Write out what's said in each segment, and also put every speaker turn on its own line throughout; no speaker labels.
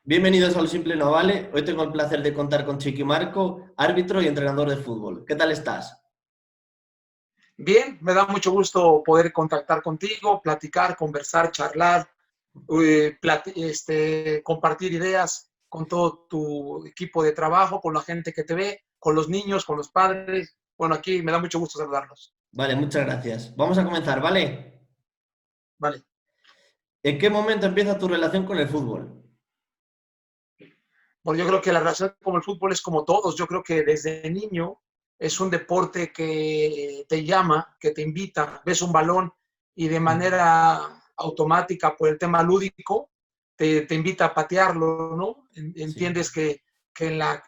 Bienvenidos a Lo Simple No Vale. Hoy tengo el placer de contar con Chiqui Marco, árbitro y entrenador de fútbol. ¿Qué tal estás?
Bien, me da mucho gusto poder contactar contigo, platicar, conversar, charlar, compartir ideas con todo tu equipo de trabajo, con la gente que te ve, con los niños, con los padres. Bueno, aquí me da mucho gusto saludarlos.
Vale, muchas gracias. Vamos a comenzar, ¿vale?
Vale.
¿En qué momento empieza tu relación con el fútbol?
Bueno, yo creo que la relación con el fútbol es como todos. Yo creo que desde niño es un deporte que te llama, que te invita, ves un balón y de manera automática por el tema lúdico te invita a patearlo, ¿no?
Sí,
Entiendes que en la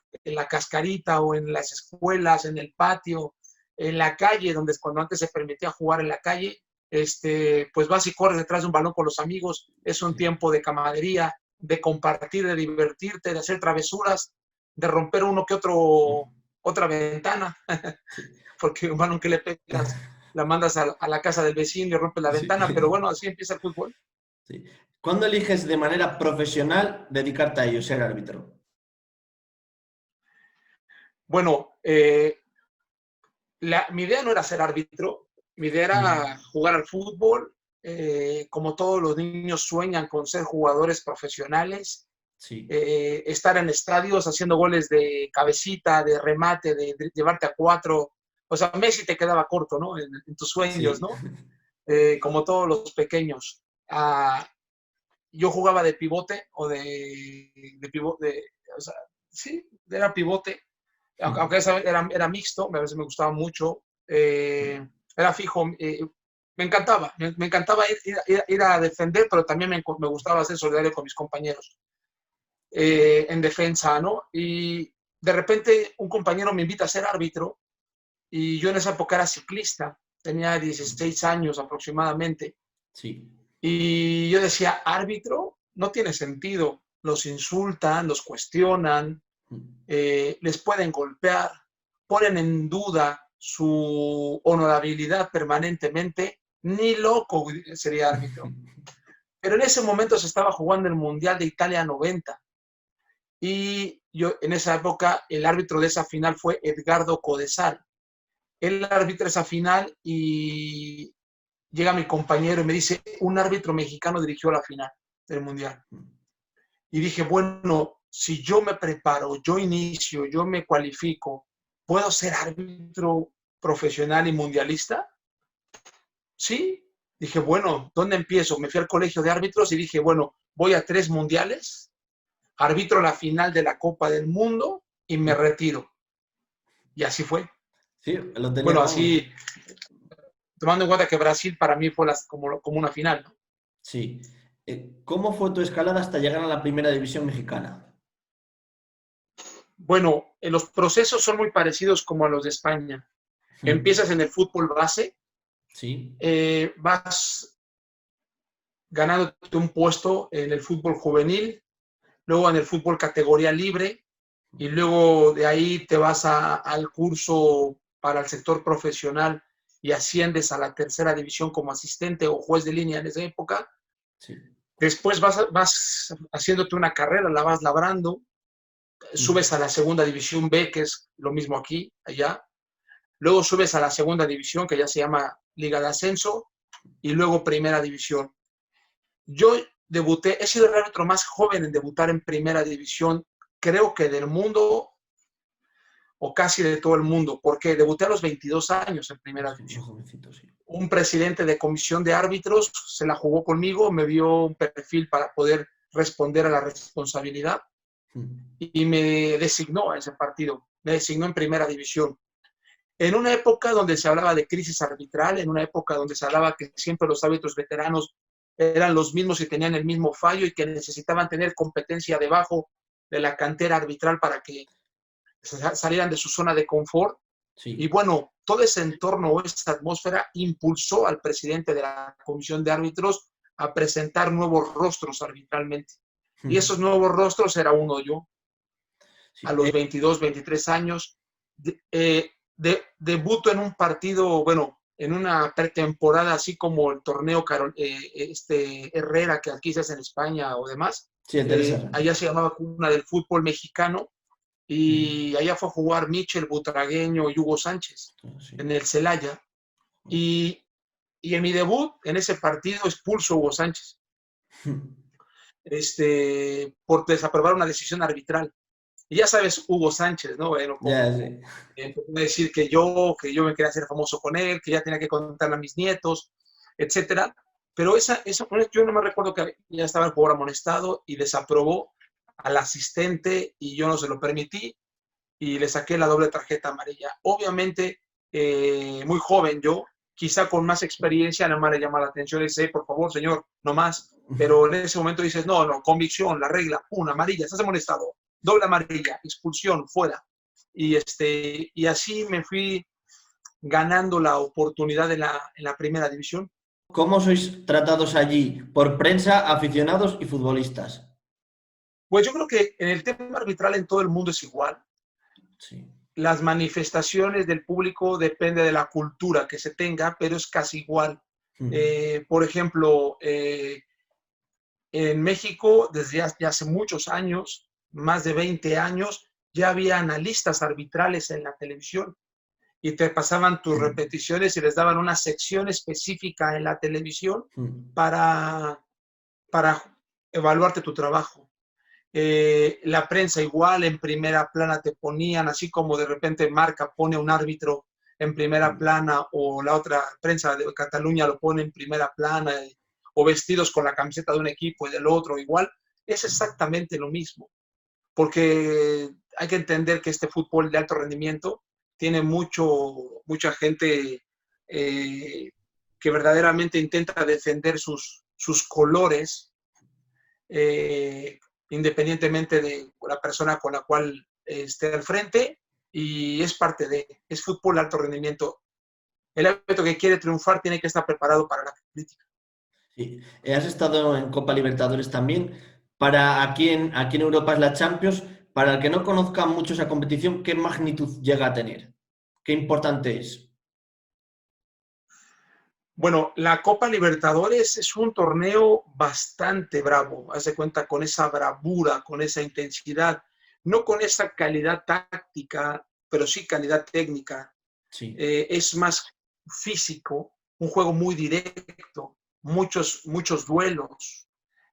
cascarita o en las escuelas, en el patio, en la calle, donde cuando antes se permitía jugar en la calle, pues vas y corres detrás de un balón con los amigos, es un
sí.
tiempo de camaradería, de compartir, de divertirte, de hacer travesuras, de romper uno que otro, otra ventana,
Sí.
porque bueno, que le pegas, la mandas a la casa del vecino y rompes la
Sí.
ventana, pero bueno, así empieza el fútbol.
Sí. ¿Cuándo eliges de manera profesional dedicarte a ello, ser árbitro?
Bueno, mi idea no era ser árbitro, mi idea era jugar al fútbol, como todos los niños sueñan con ser jugadores profesionales,
Sí.
estar en estadios haciendo goles de cabecita, de remate, de llevarte a cuatro. O sea, Messi te quedaba corto, ¿no? En tus sueños,
Sí.
¿no? Como todos los pequeños. Yo jugaba de pivote o de pivote, o sea, sí, era pivote, aunque era mixto, a veces me gustaba mucho, era fijo, me encantaba ir a defender, pero también me gustaba ser solidario con mis compañeros en defensa, ¿no? Y de repente un compañero me invita a ser árbitro y yo en esa época era ciclista, tenía 16 años aproximadamente,
Sí.
y yo decía, árbitro, no tiene sentido, los insultan, los cuestionan, les pueden golpear, ponen en duda su honorabilidad permanentemente, ni loco sería árbitro. Pero en ese momento se estaba jugando el Mundial de Italia 90 y yo en esa época el árbitro de esa final fue Edgardo Codesal. Él arbitra esa final y llega mi compañero y me dice, un árbitro mexicano dirigió la final del Mundial. Y dije, bueno, si yo me preparo, yo inicio, yo me cualifico, ¿puedo ser árbitro profesional y mundialista? Sí. Dije, bueno, ¿dónde empiezo? Me fui al colegio de árbitros y dije, bueno, voy a 3 mundiales, arbitro la final de la Copa del Mundo y me retiro. Y así fue.
Sí, lo tenía,
Bueno,
vamos.
así, tomando en cuenta que Brasil para mí fue como una final, ¿no?
Sí. ¿Cómo fue tu escalada hasta llegar a la primera división mexicana?
Bueno, los procesos son muy parecidos como a los de España. Empiezas en el fútbol base,
Sí.
vas ganándote un puesto en el fútbol juvenil, luego en el fútbol categoría libre, y luego de ahí te vas al curso para el sector profesional y asciendes a la tercera división como asistente o juez de línea en esa época.
Sí.
Después vas haciéndote una carrera, la vas labrando, subes a la segunda división B, que es lo mismo aquí, allá. Luego subes a la segunda división, que ya se llama Liga de Ascenso, y luego Primera División. Yo debuté, he sido el árbitro más joven en debutar en Primera División, creo que del mundo o casi de todo el mundo, porque debuté a los 22 años en Primera
Sí, muy
División.
jovencito, sí.
Un presidente de comisión de árbitros se la jugó conmigo, me vio un perfil para poder responder a la responsabilidad y me designó a ese partido, me designó en Primera División. En una época donde se hablaba de crisis arbitral, en una época donde se hablaba que siempre los árbitros veteranos eran los mismos y tenían el mismo fallo y que necesitaban tener competencia debajo de la cantera arbitral para que salieran de su zona de confort. Y
Sí.
bueno, todo ese entorno o esa atmósfera impulsó al presidente de la comisión de árbitros a presentar nuevos rostros arbitralmente. Y esos nuevos rostros era uno yo, a
Sí.
los 22, 23 años. Debuto en un partido, bueno, en una pretemporada, así como el torneo Herrera que aquí se hace en España o demás.
Sí, el Teresa.
Allá se llamaba Cuna del Fútbol Mexicano, y allá fue a jugar Michel Butragueño y Hugo Sánchez
Sí.
en el Celaya. Y en mi debut, en ese partido, expulso a Hugo Sánchez por desaprobar una decisión arbitral. Y ya sabes, Hugo Sánchez, ¿no? Bueno,
Ya,
como
sí.
empezó a decir que yo me quería hacer famoso con él, que ya tenía que contarle a mis nietos, etcétera. Pero yo no me recuerdo que ya estaba el jugador amonestado y desaprobó al asistente y yo no se lo permití y le saqué la doble tarjeta amarilla. Obviamente, muy joven yo, quizá con más experiencia, nada más le llama la atención y dice, por favor, señor, no más. Pero en ese momento dices, no, convicción, la regla, una amarilla, estás amonestado, doble amarilla, expulsión, fuera. Y así me fui ganando la oportunidad en la primera división.
¿Cómo sois tratados allí por prensa, aficionados y futbolistas?
Pues yo creo que en el tema arbitral en todo el mundo es igual.
Sí.
Las manifestaciones del público depende de la cultura que se tenga, pero es casi igual. Por ejemplo, en México, desde ya hace muchos años, más de 20 años, ya había analistas arbitrales en la televisión y te pasaban tus repeticiones y les daban una sección específica en la televisión para, para evaluarte tu trabajo. La prensa igual, en primera plana te ponían, así como de repente Marca pone un árbitro en primera plana o la otra prensa de Cataluña lo pone en primera plana, o vestidos con la camiseta de un equipo y del otro igual, es exactamente lo mismo, porque hay que entender que este fútbol de alto rendimiento tiene mucha gente que verdaderamente intenta defender sus colores, eh, independientemente de la persona con la cual esté al frente, y es fútbol de alto rendimiento. El árbitro que quiere triunfar tiene que estar preparado para la crítica.
Sí. Has estado en Copa Libertadores también. Aquí en Europa es la Champions. Para el que no conozca mucho esa competición, ¿qué magnitud llega a tener? ¿Qué importante es?
Bueno, la Copa Libertadores es un torneo bastante bravo, haz de cuenta, con esa bravura, con esa intensidad, no con esa calidad táctica, pero sí calidad técnica.
Sí.
Es más físico, un juego muy directo, muchos duelos,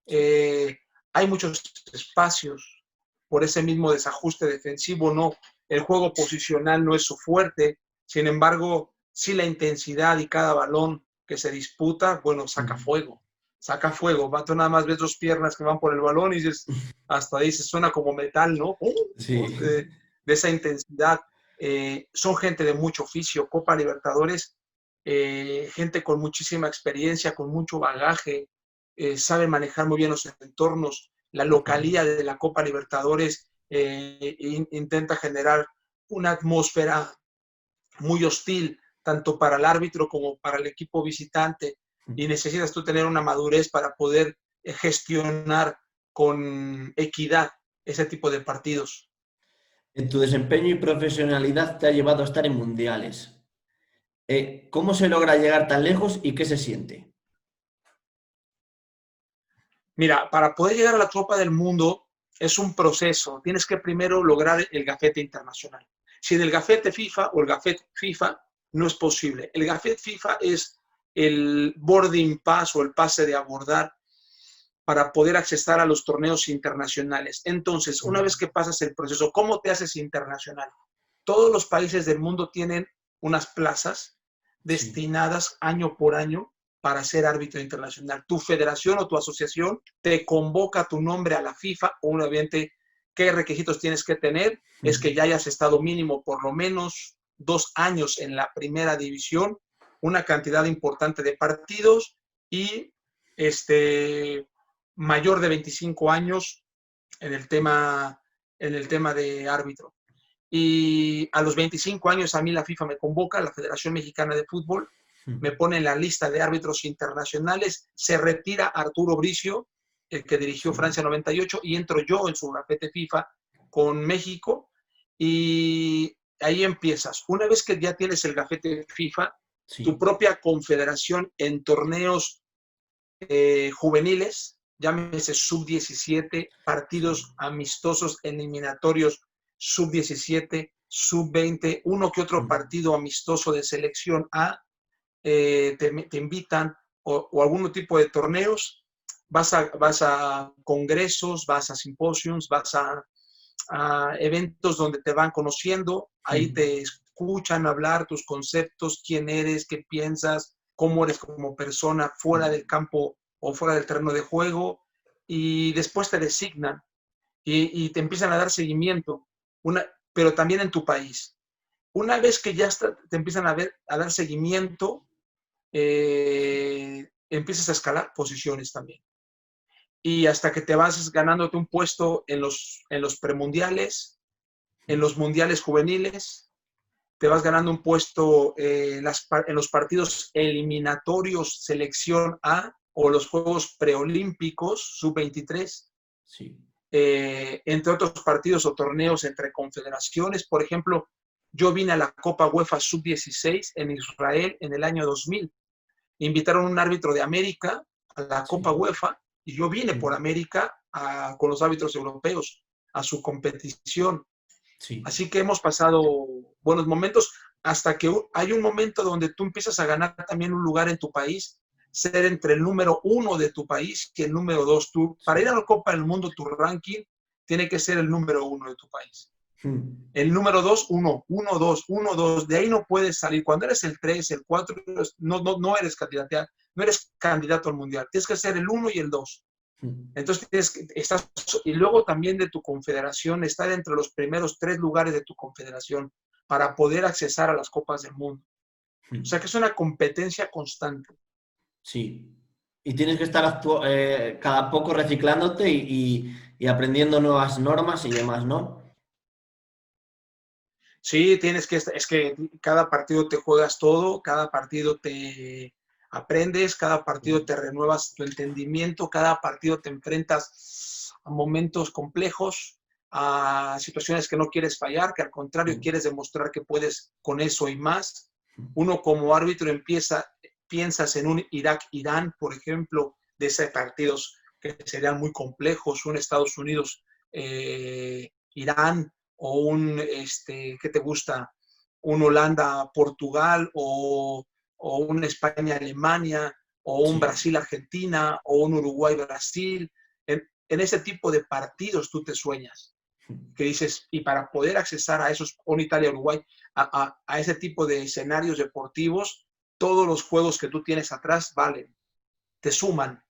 Sí.
hay muchos espacios, por ese mismo desajuste defensivo, no, el juego posicional no es su fuerte, sin embargo, sí la intensidad y cada balón que se disputa, bueno, saca fuego, va, tú nada más ves dos piernas que van por el balón y dices, hasta dices, suena como metal, ¿no?
Sí.
De esa intensidad. Son gente de mucho oficio, Copa Libertadores, gente con muchísima experiencia, con mucho bagaje, saben manejar muy bien los entornos. La localía de la Copa Libertadores intenta generar una atmósfera muy hostil, tanto para el árbitro como para el equipo visitante, y necesitas tú tener una madurez para poder gestionar con equidad ese tipo de partidos.
En tu desempeño y profesionalidad te ha llevado a estar en mundiales. ¿Cómo se logra llegar tan lejos y qué se siente?
Mira, para poder llegar a la Copa del Mundo es un proceso. Tienes que primero lograr el gafete internacional. Sin el gafete FIFA o el gafete FIFA no es posible. El gafete FIFA es el boarding pass o el pase de abordar para poder accesar a los torneos internacionales. Entonces, una vez que pasas el proceso, ¿cómo te haces internacional? Todos los países del mundo tienen unas plazas
Sí.
destinadas año por año para ser árbitro internacional. Tu federación o tu asociación te convoca tu nombre a la FIFA, o obviamente qué requisitos tienes que tener es que ya hayas estado mínimo por lo menos 2 años en la primera división, una cantidad importante de partidos y mayor de 25 años en el tema de árbitro. Y a los 25 años a mí la FIFA me convoca, la Federación Mexicana de Fútbol, me pone en la lista de árbitros internacionales, se retira Arturo Bricio, el que dirigió
Sí.
Francia 98, y entro yo en su gafete FIFA con México, y ahí empiezas. Una vez que ya tienes el gafete FIFA, tu
Sí.
propia confederación en torneos juveniles llámese sub-17, partidos amistosos eliminatorios sub-17, sub-20, uno que otro partido amistoso de selección A, te invitan o algún tipo de torneos, vas a congresos, vas a simposios, vas a eventos donde te van conociendo, ahí te escuchan hablar tus conceptos, quién eres, qué piensas, cómo eres como persona fuera del campo o fuera del terreno de juego, y después te designan y te empiezan a dar seguimiento, pero también en tu país. Una vez que ya te empiezan a dar seguimiento, empiezas a escalar posiciones también. Y hasta que te vas ganándote un puesto en los premundiales, en los mundiales juveniles, te vas ganando un puesto en los partidos eliminatorios selección A o los Juegos Preolímpicos sub-23,
Sí.
Entre otros partidos o torneos entre confederaciones. Por ejemplo, yo vine a la Copa UEFA sub-16 en Israel en el año 2000. Invitaron a un árbitro de América a la Copa UEFA y yo vine por América con los árbitros europeos a su competición.
Sí.
Así que hemos pasado buenos momentos hasta que hay un momento donde tú empiezas a ganar también un lugar en tu país, ser entre el número 1 de tu país y el número 2. Para ir a la Copa del Mundo, tu ranking tiene que ser el número 1 de tu país. El número 2, 1, 1, 2, 1, 2. De ahí no puedes salir. Cuando eres el 3, el 4, no eres candidato al mundial. Tienes que ser el 1 y el 2. Entonces, y luego también de tu confederación, estar entre los primeros 3 lugares de tu confederación para poder accesar a las Copas del Mundo. O sea que es una competencia constante.
Sí. Y tienes que estar cada poco reciclándote y aprendiendo nuevas normas y demás, ¿no?
Sí, es que cada partido te juegas todo, cada partido te aprendes, cada partido te renuevas tu entendimiento, cada partido te enfrentas a momentos complejos, a situaciones que no quieres fallar, que al contrario quieres demostrar que puedes con eso y más. Uno como árbitro piensas en un Irak-Irán, por ejemplo, de esos partidos que serían muy complejos, un Estados Unidos-Irán, o ¿qué te gusta? Un Holanda-Portugal, o un España-Alemania, o un Brasil-Argentina, o un Uruguay-Brasil. En ese tipo de partidos tú te sueñas, que dices, y para poder accesar a esos, un Italia-Uruguay, a ese tipo de escenarios deportivos, todos los juegos que tú tienes atrás valen, te suman,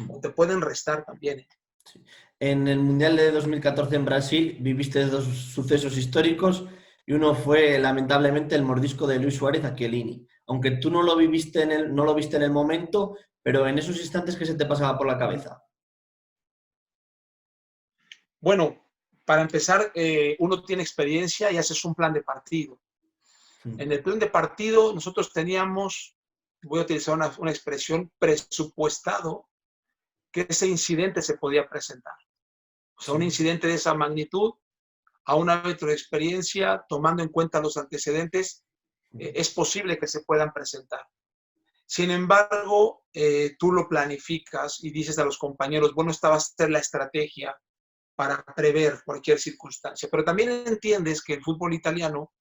o te pueden restar también.
Sí. En el Mundial de 2014 en Brasil viviste 2 sucesos históricos y uno fue lamentablemente el mordisco de Luis Suárez a Chiellini. Aunque tú no lo viste en el momento, pero en esos instantes, ¿qué se te pasaba por la cabeza?
Bueno, para empezar, uno tiene experiencia y haces un plan de partido. En el plan de partido nosotros teníamos, voy a utilizar una expresión, presupuestado que ese incidente se podía presentar. O sea, un incidente de esa magnitud, a un árbitro de experiencia, tomando en cuenta los antecedentes, es posible que se puedan presentar. Sin embargo, tú lo planificas y dices a los compañeros, bueno, esta va a ser la estrategia para prever cualquier circunstancia. Pero también entiendes que el fútbol italiano,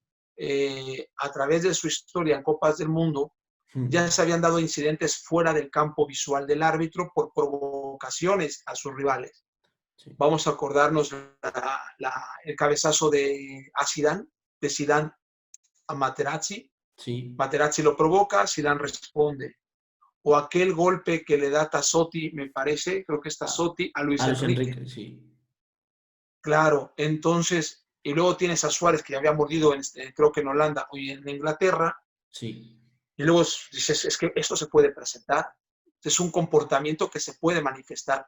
a través de su historia en Copas del Mundo, ya se habían dado incidentes fuera del campo visual del árbitro por provocaciones a sus rivales. Sí. Vamos a acordarnos el cabezazo de Zidane a Materazzi. Sí. Materazzi lo provoca, Zidane responde. O aquel golpe que le da Tassotti, me parece, creo que es Tassotti, a Luis Enrique.
Sí.
Claro, entonces, y luego tienes a Suárez, que ya había mordido, creo que en Holanda o en Inglaterra.
Sí.
Y luego dices, es que esto se puede presentar. Es un comportamiento que se puede manifestar.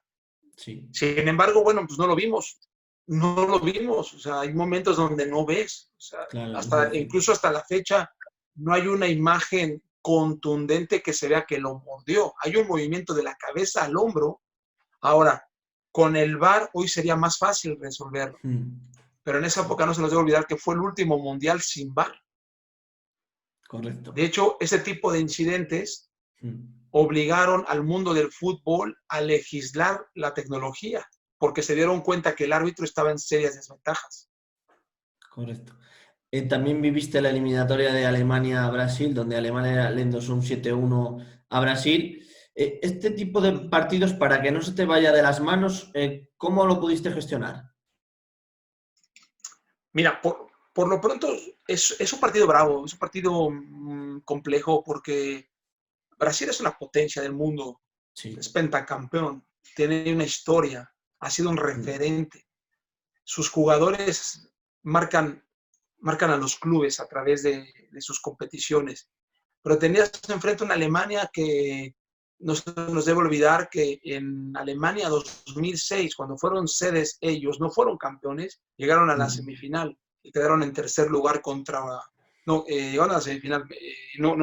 Sí. Sin embargo, bueno, pues no lo vimos. No lo vimos. O sea, hay momentos donde no ves. O sea,
claro,
incluso hasta la fecha, no hay una imagen contundente que se vea que lo mordió. Hay un movimiento de la cabeza al hombro. Ahora, con el VAR hoy sería más fácil resolverlo. Pero en esa época no se nos debe olvidar que fue el último mundial sin VAR.
Correcto.
De hecho, ese tipo de incidentes obligaron al mundo del fútbol a legislar la tecnología, porque se dieron cuenta que el árbitro estaba en serias desventajas.
Correcto. También viviste la eliminatoria de Alemania-Brasil, donde Alemania le endosó un 7-1 a Brasil. Este tipo de partidos, para que no se te vaya de las manos, ¿cómo lo pudiste gestionar?
Mira, por lo pronto es un partido bravo, es un partido complejo, porque Brasil es una potencia del mundo,
Sí.
es pentacampeón, tiene una historia, ha sido un referente. Sus jugadores marcan a los clubes a través de sus competiciones. Pero tenías enfrente una Alemania que no se nos debe olvidar que en Alemania 2006, cuando fueron sedes ellos, no fueron campeones, llegaron a la semifinal y quedaron en tercer lugar contra... No, llegaron a la semifinal, no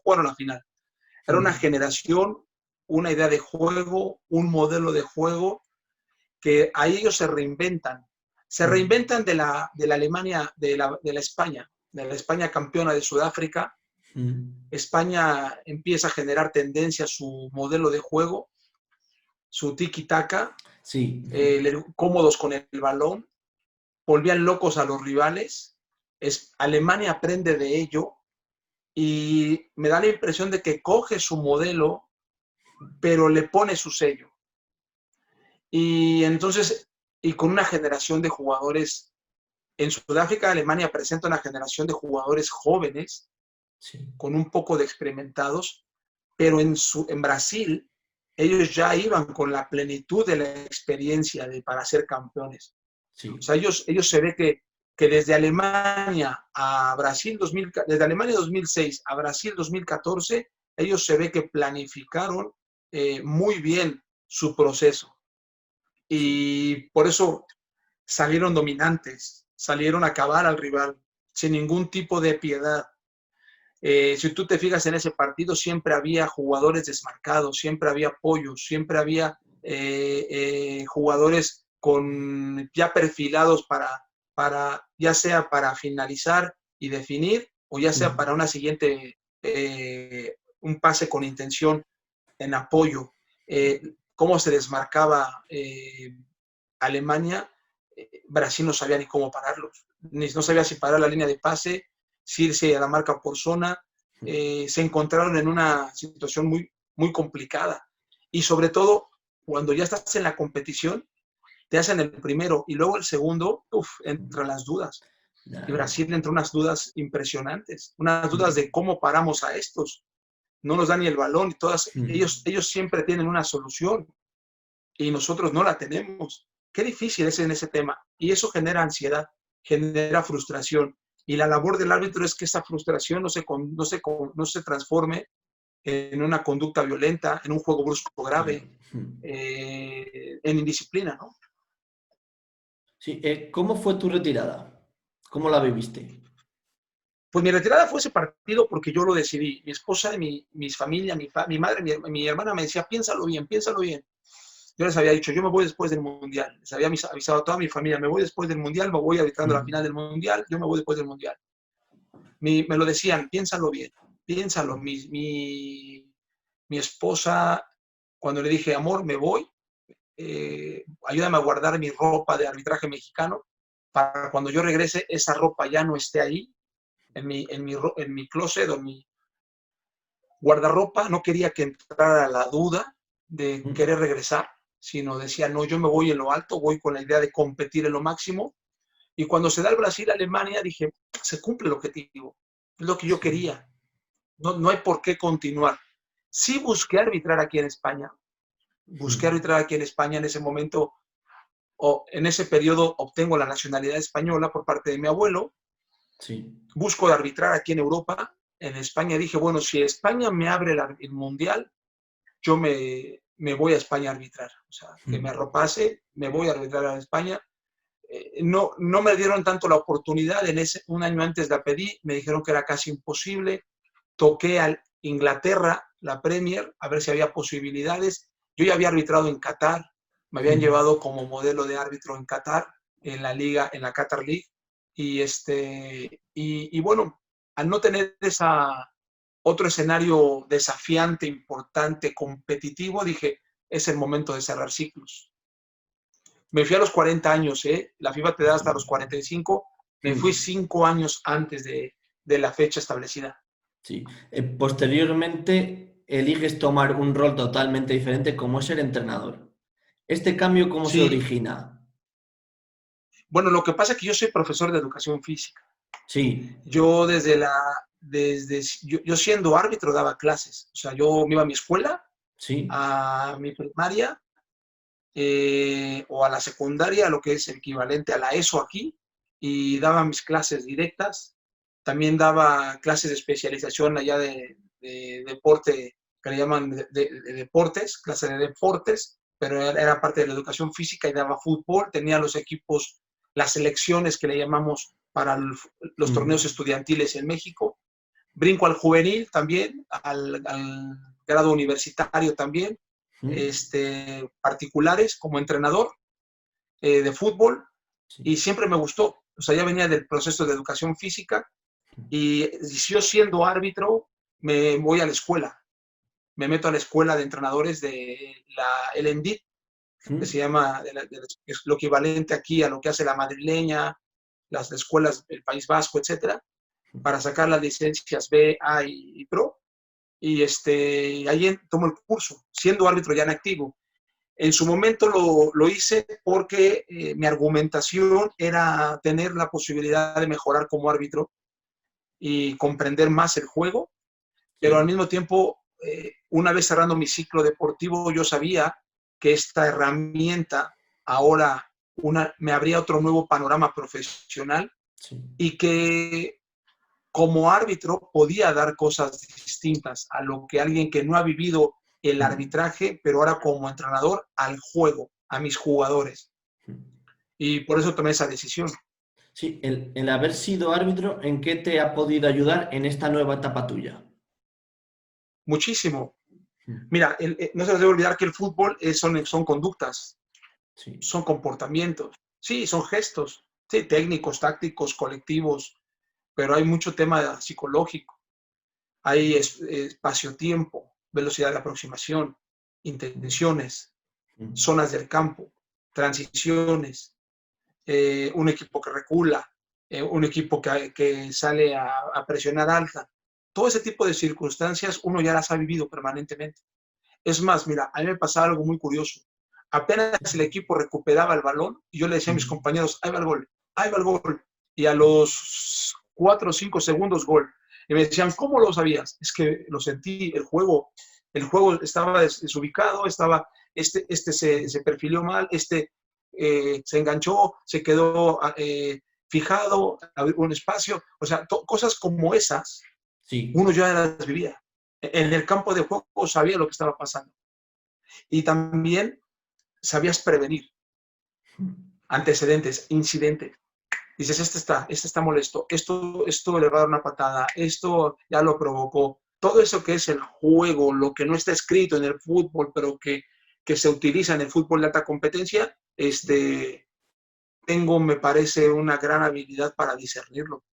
jugaron a la final. Era una generación, una idea de juego, un modelo de juego que ahí ellos se reinventan. Se reinventan de la Alemania, de la España campeona de Sudáfrica. España empieza a generar tendencia a su modelo de juego, su tiki-taka,
Sí.
cómodos con el balón, volvían locos a los rivales. Alemania aprende de ello y me da la impresión de que coge su modelo, pero le pone su sello. Y entonces, y con una generación de jugadores, en Sudáfrica, Alemania presenta una generación de jugadores jóvenes,
Sí.
con un poco de experimentados, pero en Brasil, ellos ya iban con la plenitud de la experiencia para ser campeones.
Sí.
O sea, ellos se ve que desde Alemania a Brasil desde Alemania 2006 a Brasil 2014, ellos se ve que planificaron muy bien su proceso. Y por eso salieron dominantes, salieron a acabar al rival sin ningún tipo de piedad. Si tú te fijas en ese partido, siempre había jugadores desmarcados, siempre había apoyos, siempre había jugadores ya perfilados para, ya sea para finalizar y definir, o ya sea para una siguiente, un pase con intención en apoyo. Cómo se desmarcaba Alemania, Brasil no sabía ni cómo pararlos, no sabía si parar la línea de pase, si irse a la marca por zona. Se encontraron en una situación muy, muy complicada. Y sobre todo, cuando ya estás en la competición, te hacen el primero y luego el segundo, entran las dudas. Y Brasil entra unas dudas impresionantes, unas dudas de cómo paramos a estos. No nos dan ni el balón y todas, ellos siempre tienen una solución y nosotros no la tenemos. Qué difícil es en ese tema. Y eso genera ansiedad, genera frustración. Y la labor del árbitro es que esa frustración no se transforme en una conducta violenta, en un juego brusco grave, en indisciplina, ¿no?
Sí. ¿Cómo fue tu retirada? ¿Cómo la viviste?
Pues mi retirada fue ese partido porque yo lo decidí. Mi esposa, mi familia, mi madre, mi hermana me decía, piénsalo bien, piénsalo bien. Yo les había dicho, yo me voy después del Mundial. Les había avisado a toda mi familia, me voy después del Mundial, me voy arbitrando la final del Mundial, yo me voy después del Mundial. Me lo decían, piénsalo bien, piénsalo. Mi esposa, cuando le dije, amor, me voy, ayúdame a guardar mi ropa de arbitraje mexicano, para cuando yo regrese, esa ropa ya no esté ahí, en mi closet o en mi guardarropa. No quería que entrara la duda de querer regresar, sino decía, no, yo me voy en lo alto, voy con la idea de competir en lo máximo. Y cuando se da el Brasil-Alemania, dije, se cumple el objetivo, es lo que yo quería, no hay por qué continuar. Sí busqué arbitrar aquí en España, en ese momento, en ese periodo obtengo la nacionalidad española por parte de mi abuelo.
Sí.
Busco arbitrar aquí en Europa. En España dije, bueno, si España me abre el Mundial, yo me voy a España a arbitrar. O sea, que me arropase, me voy a arbitrar a España. No me dieron tanto la oportunidad. Un año antes la pedí, me dijeron que era casi imposible. Toqué a Inglaterra, la Premier, a ver si había posibilidades. Yo ya había arbitrado en Qatar, me habían llevado como modelo de árbitro en Qatar, en la liga, en la Qatar League. Y bueno, al no tener otro escenario desafiante, importante, competitivo, dije, es el momento de cerrar ciclos. Me fui a los 40 años, la FIFA te da hasta los 45, me fui 5 años antes de la fecha establecida.
Sí. Posteriormente eliges tomar un rol totalmente diferente como es ser entrenador. ¿Este cambio cómo se
Sí,
origina?
bueno, lo que pasa es que yo soy profesor de educación física.
Sí,
Yo yo siendo árbitro daba clases. O sea, yo me iba a mi escuela,
sí.
a mi primaria, o a la secundaria, lo que es el equivalente a la ESO aquí, y daba mis clases directas. También daba clases de especialización allá de deporte, que le llaman de deportes, clases de deportes, pero era parte de la educación física y daba fútbol. Tenía los equipos, las selecciones que le llamamos para los torneos estudiantiles en México. Brinco al juvenil también, al grado universitario también, particulares como entrenador de fútbol,
Sí.
y siempre me gustó. O sea, ya venía del proceso de educación física, y yo siendo árbitro me voy a la escuela, me meto a la escuela de entrenadores de el ENDIT, que se llama, es lo equivalente aquí a lo que hace la madrileña, las escuelas del País Vasco, etcétera, para sacar las licencias B, A y Pro. Y ahí tomo el curso, siendo árbitro ya en activo. En su momento lo hice porque mi argumentación era tener la posibilidad de mejorar como árbitro y comprender más el juego, pero al
Sí.
mismo tiempo, una vez cerrando mi ciclo deportivo, yo sabía que esta herramienta ahora me abría otro nuevo panorama profesional,
Sí.
y que como árbitro podía dar cosas distintas a lo que alguien que no ha vivido el arbitraje, pero ahora como entrenador, al juego, a mis jugadores. Y por eso tomé esa decisión.
Sí, el haber sido árbitro, ¿en qué te ha podido ayudar en esta nueva etapa tuya?
Muchísimo. Mira, no se nos debe olvidar que el fútbol son conductas,
Sí.
son comportamientos, sí, son gestos, sí, técnicos, tácticos, colectivos, pero hay mucho tema psicológico. Hay espacio-tiempo, velocidad de aproximación, intenciones, zonas del campo, transiciones, un equipo que recula, un equipo que sale a presionar alta. Todo ese tipo de circunstancias uno ya las ha vivido permanentemente. Es más, mira, a mí me pasaba algo muy curioso. Apenas el equipo recuperaba el balón, y yo le decía a mis compañeros, ahí va el gol, ahí va el gol. Y a los 4 o 5 segundos, gol. Y me decían, ¿cómo lo sabías? Es que lo sentí, el juego estaba desubicado, se perfiló mal, se enganchó, se quedó fijado, abrió un espacio. O sea, cosas como esas,
Sí.
uno ya las vivía. En el campo de juego sabía lo que estaba pasando. Y también sabías prevenir antecedentes, incidentes. Dices, este está molesto, esto le va a dar una patada, esto ya lo provocó. Todo eso que es el juego, lo que no está escrito en el fútbol, pero que se utiliza en el fútbol de alta competencia, tengo, me parece, una gran habilidad para discernirlo.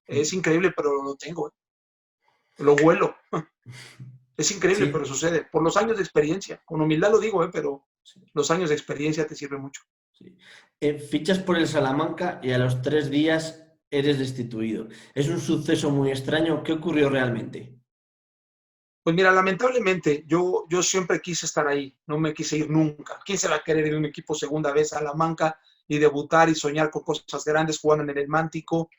Es increíble, pero lo tengo, lo huelo. Es increíble, pero
Sí.
sucede. Por los años de experiencia. Con humildad lo digo, pero
Sí.
los años de experiencia te sirven mucho.
Sí. Fichas por el Salamanca y a los 3 días eres destituido. Es un suceso muy extraño. ¿Qué ocurrió realmente?
Pues mira, lamentablemente yo siempre quise estar ahí, no me quise ir nunca. ¿Quién se va a querer ir a un equipo segunda vez a Salamanca y debutar y soñar con cosas grandes jugando en el Mántico?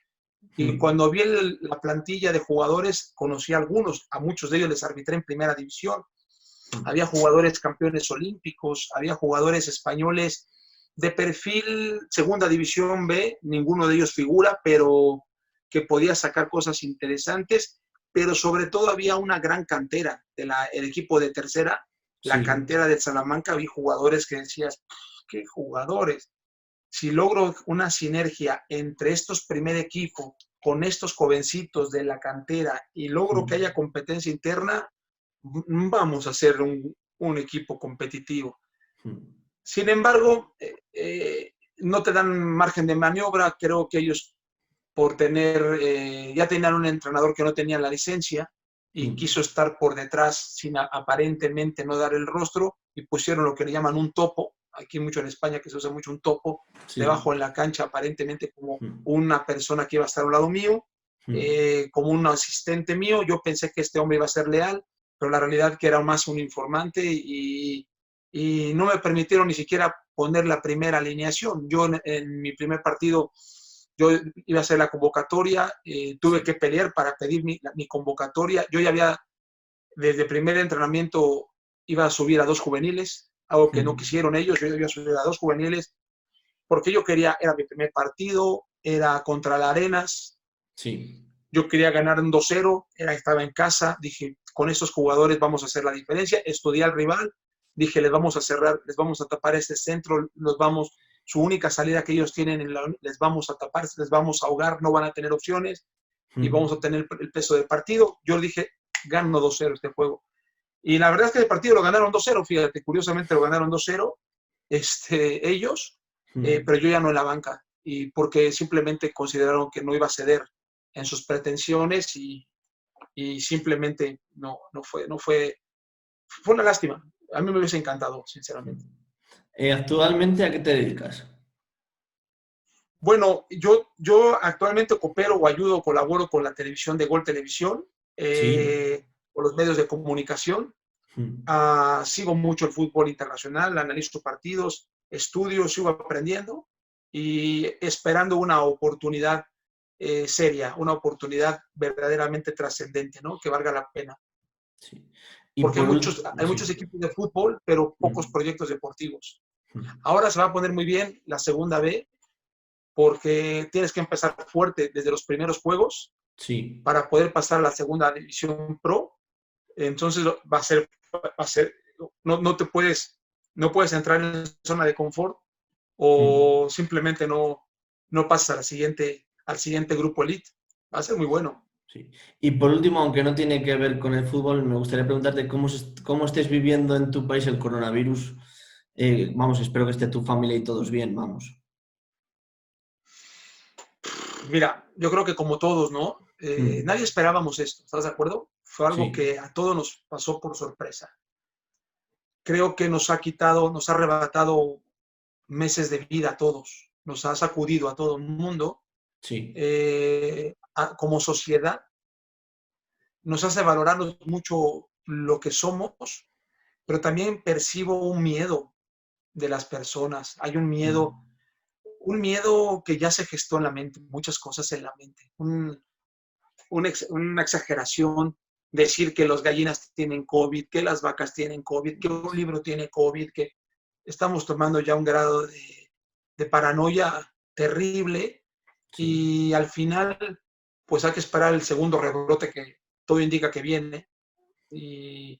Y cuando vi la plantilla de jugadores, conocí a algunos, a muchos de ellos les arbitré en primera división. Había jugadores campeones olímpicos, había jugadores españoles de perfil segunda división B, ninguno de ellos figura, pero que podía sacar cosas interesantes, pero sobre todo había una gran cantera del equipo de tercera, la
Sí.
cantera de Salamanca. Vi jugadores que decías, qué jugadores. Si logro una sinergia entre estos primer equipo con estos jovencitos de la cantera y logro que haya competencia interna, vamos a ser un equipo competitivo. Sin embargo, no te dan margen de maniobra. Creo que ellos, por ya tenían un entrenador que no tenía la licencia, y quiso estar por detrás sin aparentemente no dar el rostro y pusieron lo que le llaman un topo, aquí mucho en España que se usa mucho un topo, debajo en la cancha aparentemente como una persona que iba a estar a un lado mío, como un asistente mío. Yo pensé que este hombre iba a ser leal, pero la realidad que era más un informante y no me permitieron ni siquiera poner la primera alineación. Yo en mi primer partido yo iba a hacer la convocatoria, tuve que pelear para pedir mi convocatoria. Yo ya había, desde el primer entrenamiento, iba a subir a 2 juveniles, algo que no quisieron ellos. Yo iba a subir a 2 juveniles porque yo quería, era mi primer partido, era contra la Arenas.
Sí.
Yo quería ganar un 2-0, estaba en casa, dije, con estos jugadores vamos a hacer la diferencia. Estudié al rival, dije, les vamos a cerrar, les vamos a tapar este centro, su única salida que ellos tienen, les vamos a tapar, les vamos a ahogar, no van a tener opciones y vamos a tener el peso del partido. Yo dije, gano 2-0 este juego. Y la verdad es que el partido lo ganaron 2-0, fíjate, curiosamente lo ganaron 2-0 ellos, pero yo ya no en la banca, y porque simplemente consideraron que no iba a ceder en sus pretensiones y simplemente fue una lástima. A mí me hubiese encantado, sinceramente.
¿Actualmente a qué te dedicas?
Bueno, yo actualmente coopero o ayudo, colaboro con la televisión de Gol Televisión,
Sí.
con los medios de comunicación. Sigo mucho el fútbol internacional, analizo partidos, estudio, sigo aprendiendo y esperando una oportunidad seria, una oportunidad verdaderamente trascendente, ¿no? Que valga la pena.
Sí. Y
Porque
por
hay muchos equipos de fútbol, pero pocos proyectos deportivos. Ahora se va a poner muy bien la segunda B, porque tienes que empezar fuerte desde los primeros juegos para poder pasar a la segunda división pro. Entonces va a ser, no puedes entrar en zona de confort o simplemente no pasas al siguiente grupo elite. Va a ser muy bueno.
Sí. Y por último, aunque no tiene que ver con el fútbol, me gustaría preguntarte cómo estés viviendo en tu país el coronavirus. Vamos, espero que esté tu familia y todos bien, vamos.
Mira, yo creo que como todos, ¿no? Nadie esperábamos esto, ¿estás de acuerdo? Fue algo que a todos nos pasó por sorpresa. Creo que nos ha arrebatado meses de vida a todos, nos ha sacudido a todo el mundo.
Sí.
Como sociedad, nos hace valorarnos mucho lo que somos, pero también percibo un miedo de las personas. Hay un miedo que ya se gestó en la mente, muchas cosas en la mente. Una exageración, decir que las gallinas tienen COVID, que las vacas tienen COVID, que un libro tiene COVID, que estamos tomando ya un grado de paranoia terrible y al final pues hay que esperar el segundo rebrote que todo indica que viene y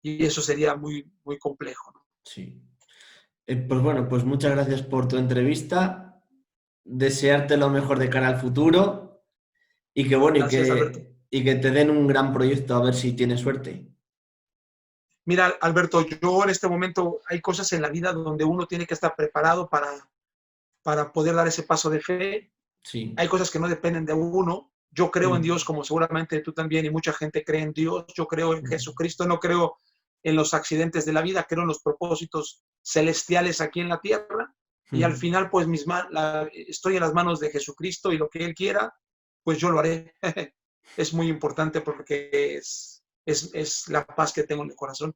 eso sería muy, muy complejo, ¿no?
Sí. Pues bueno, pues muchas gracias por tu entrevista. Desearte lo mejor de cara al futuro y que bueno,
Gracias, Alberto.
y que te den un gran proyecto a ver si tienes suerte.
Mira, Alberto, yo en este momento hay cosas en la vida donde uno tiene que estar preparado para poder dar ese paso de fe.
Sí.
Hay cosas que no dependen de uno. Yo creo en Dios, como seguramente tú también, y mucha gente cree en Dios. Yo creo en Jesucristo, no creo en los accidentes de la vida, creo en los propósitos celestiales aquí en la tierra. Y al final, pues estoy en las manos de Jesucristo y lo que Él quiera, pues yo lo haré. Es muy importante porque es la paz que tengo en el corazón.